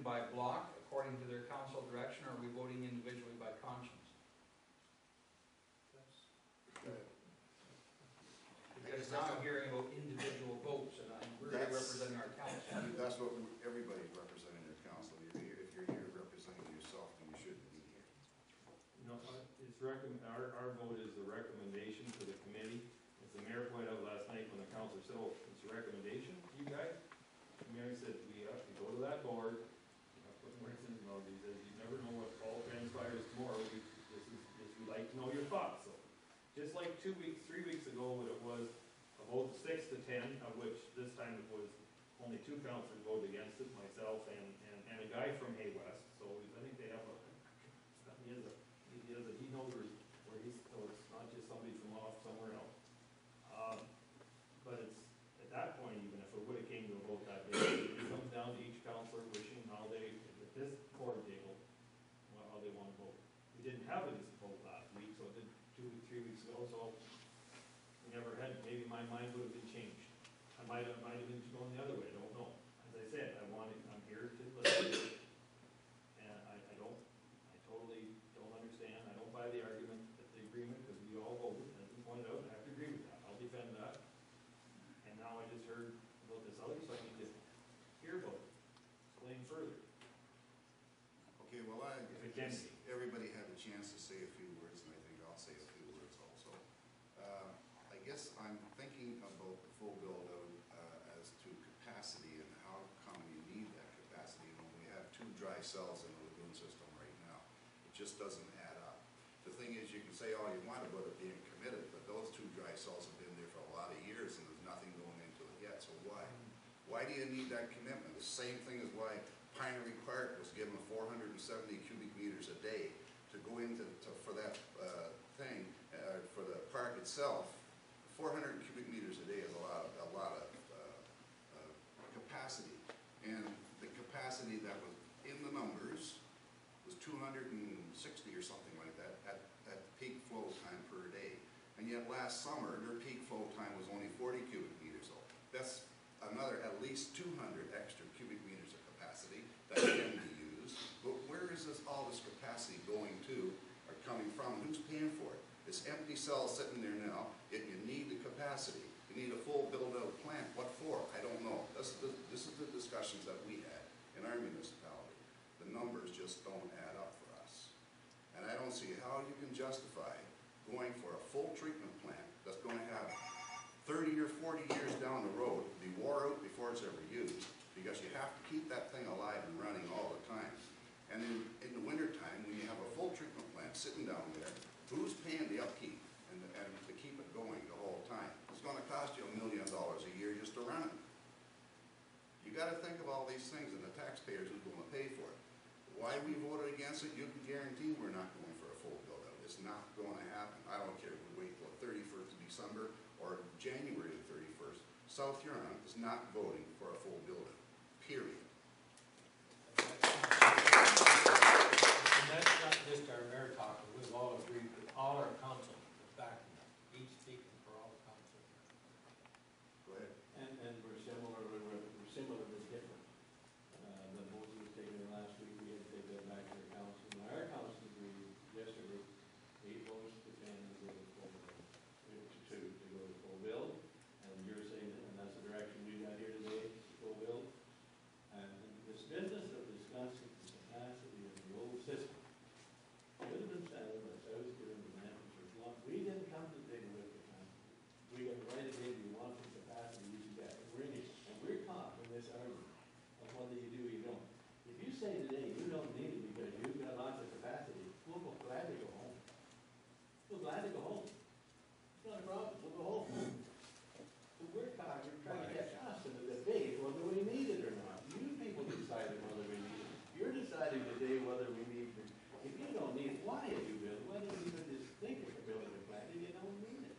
by block according to their council direction, or are we voting individually by conscience? Because now I'm hearing about individual votes, and we're representing our council. That's what everybody's representing their council. If you're here representing yourself, then you shouldn't be here. No, it's our vote is the recommendation to the committee. As the mayor pointed out last night when the council said, oh, it's a recommendation to you guys. The mayor said, we have to go to that board. You have to put words in his mouth. He says, you never know what all transpires tomorrow. We like to know your thoughts. So, just like 3 weeks ago, when it was a vote 6 to 10, of which this time it was only 2 councillors voted against it, myself and a guy from Hay West. So I think they have he knows where he's, so it's not just somebody from off somewhere else. But it's at that point, even if it would have came to a vote that day, it comes down to each councillor wishing how they, at this board table, how they want to vote. We didn't have it as a vote last week, so it did 3 weeks ago, so we never had, maybe my mind would have been changed. I might have been going the other way, I don't know. As I said, I'm here to listen. And I totally don't understand, I don't buy the argument, that the agreement, because we all voted, as we pointed out, I have to agree with that, I'll defend that. And now I just heard about this other, so I need to hear about it, explain further. Okay, well, everybody had a chance to say a few words, and I think I'll say a few words also. I guess I'm thinking about the full build-out as to capacity and how come we need that capacity when we have 2 dry cells in the lagoon system right now. It just doesn't add up. The thing is, you can say all you want about it being committed, but those 2 dry cells have been there for a lot of years and there's nothing going into it yet, so why? Why do you need that commitment? The same thing as why Pinery Park was given 470 cubic meters a day to go into for that thing, for the park itself. 400 cubic meters a day is a lot of capacity, and the capacity that was in the numbers was 260 or something like that at peak flow time per day. And yet last summer their peak flow time was only 40 cubic meters. So that's another at least 200 extra cubic meters of capacity that can be used. But where is all this capacity going to or coming from? Who's paying for it? This empty cell sitting there now, yet you need the capacity. You need a full build-out plant. What for? I don't know. This is the discussions that we had in our municipality. The numbers just don't add up for us. And I don't see how you can justify going for a full treatment plant that's going to have 30 or 40 years down the road, be wore out before it's ever used, because you have to keep that thing alive and running all the time. And in the wintertime, when you have a full treatment plant sitting down there, who's paying the upkeep and to keep it going the whole time? It's going to cost you $1 million a year just to run it. You got to think of all these things, and the taxpayers who's going to pay for it. Why we voted against it, you can guarantee we're not going for a full build-out. It's not going to happen. I don't care if we wait till 31st of December or January the 31st. South Huron is not voting for a full build-out, period. And that's not just our mayor talking. We've all agreed with all our council backing up, each speaking for all the council. Go ahead. And we're similar but different. The vote that was taken in last week, we had to take that back to the council. And our council agreed yesterday, 8 votes to 10 to go to full build, to go to full build. And you're saying that, and that's the direction we got here today, full build. And this business of discussing the capacity of the old system should have been settled by South Huron and managers. We didn't come to the table with capacity. We got right ahead, we want the capacity you should get. And we're caught in this argument of whether you do or you don't. If you say today you don't need it because you've got lots of capacity, we'll go glad to go home. We're glad to go home. It's not a problem, we'll go home. But we're caught, you're trying to get us in the debate whether we need it or not. You people decided whether we need it. You're deciding today whether we need it. If you don't need it, why have you built? Why don't you even just think of building a plant if you don't need it?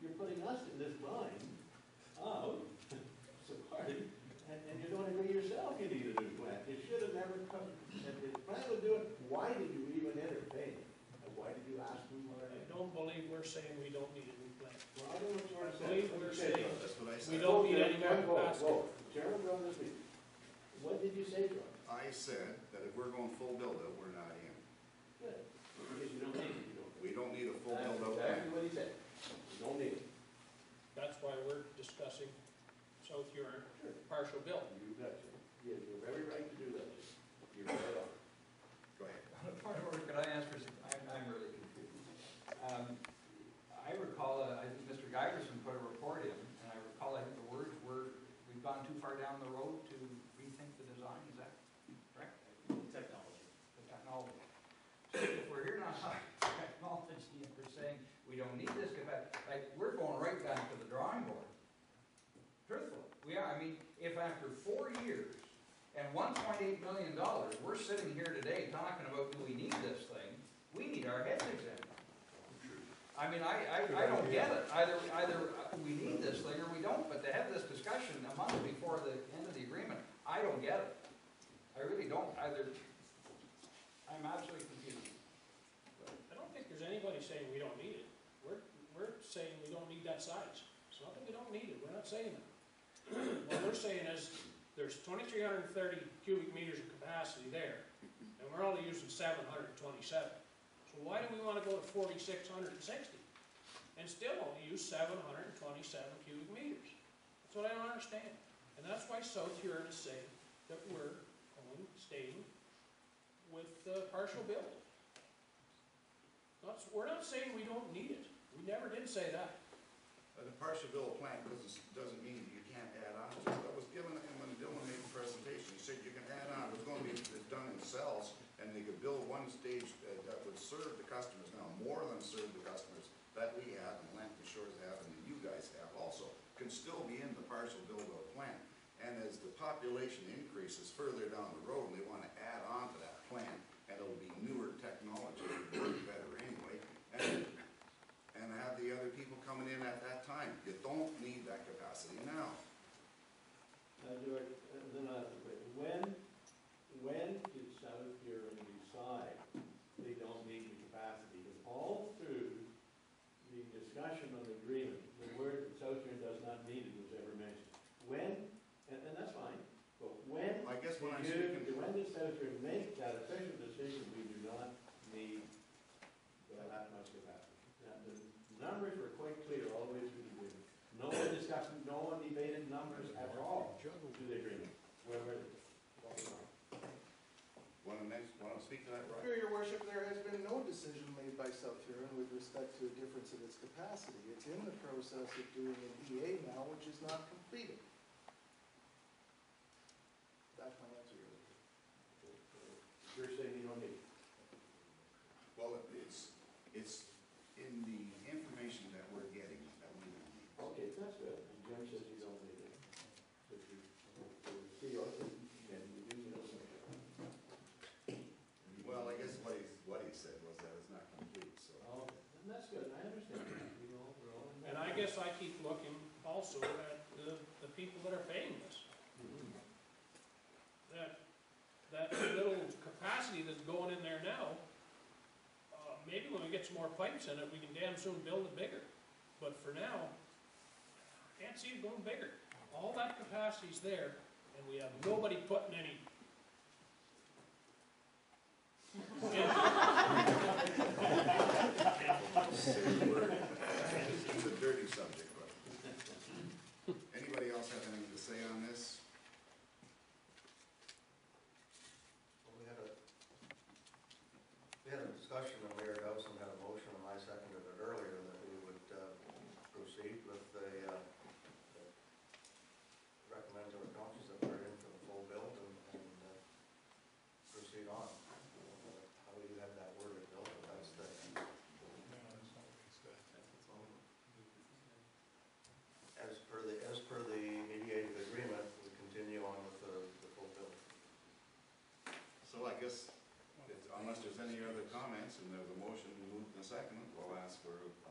You're putting us in this bind of sorry, and you don't agree yourself you need a new plant. It should have never come. If the plant would do it, why did you even entertain it? And why did you ask me what I don't believe we're saying we don't need a new plant. Well, I don't know what I believe we're saying That's what I said. we don't need any more capacity. Chairman, run this meeting. What did you say to us? I said that if we're going full build-out, we're not in. Good, because you don't need it, you don't. We don't need a full That's build-out exactly plan. what he said, you don't need it. That's why we're discussing South Huron Sure. partial bill. You betcha. You have every right to do that, Jim. You're right on. Go ahead. Point of order, could I answer, I'm really confused. I recall, I think Mr. Geigerson put a report in, and I recall, I think the words were, we've gone too far down the road to rethink the design, is that correct? Technology. The technology. So if we're here now, technology, and we're saying we don't need this, like, we're going right back to the drawing board. Truthfully, we are, I mean, if after 4 years and $1.8 million, we're sitting here today talking about, do we need this thing? We need our heads examined. I mean, I don't get it. Either we need this thing or we don't, but to have this discussion a month before the end of the agreement, I don't get it. I really don't. I'm absolutely confused. I don't think there's anybody saying we don't need it. We're saying we don't need that size. It's not that we don't need it, we're not saying that. What we're saying is, there's 2,330 cubic meters of capacity there, and we're only using 727. So why do we wanna go to 4,660? And still only use 727 cubic meters? That's what I don't understand. And that's why South Huron is saying that we're staying with partial build. We're not saying we don't need it. We never did say that. The partial build plan doesn't mean you can't add on to it. That was given, and when Dylan made the presentation, he said you can add on. It was going to be done in cells, and they could build one stage that would serve the customers. Now, more than serve the customers that we have, and Lampton Shores have, and you guys have also, can still be in the partial build-out plan. And as the population increases further down the road, and they want to add on to that plan, and it'll be newer technology, it'll work better anyway, and have the other people coming in at that time. You don't need that capacity now. George, then I have to wait. When did South Huron decide they don't need the capacity? Because all through the discussion on the agreement, the word that South Huron does not need it was ever mentioned. When, and that's fine, but when I guess when I'm did speaking, when did South Huron make that official decision, we do not need that much capacity? Now, the numbers were quite clear all the way through the agreement. No one discussed, no one debated numbers at all to the agreement. Where were they? want to speak to that, Roy? Through your worship, there has been no decision made by South Huron with respect to a difference in its capacity. It's in the process of doing an EA now, which is not completed. That's my answer. You're saying you don't need it? Well, it's in the information that we're getting that we don't need. Okay, that's good. And Jim says you don't need it. But you, see, and you do, you know. Well, I guess what he said was that it's not complete, so. Oh, and that's good. I understand that. We're all in And I guess I keep looking also at the people that are paying this. That little capacity that's going in there now, maybe when we get some more pipes in it, we can damn soon build it bigger. But for now, I can't see it going bigger. All that capacity's there, and we have nobody putting any. It's a dirty subject, but. Anybody else have anything to say on this? Well, we had a discussion, and Mayor Dawson had a motion, and I seconded it earlier, that we would proceed with the, recommend to our councils that we're in for the full build and proceed on. How do you have that worded, Bill? That's the. As per the mediated agreement, we continue on with the full build. So I guess, unless there's any other comments, and there's a motion moved in a second, we'll ask for a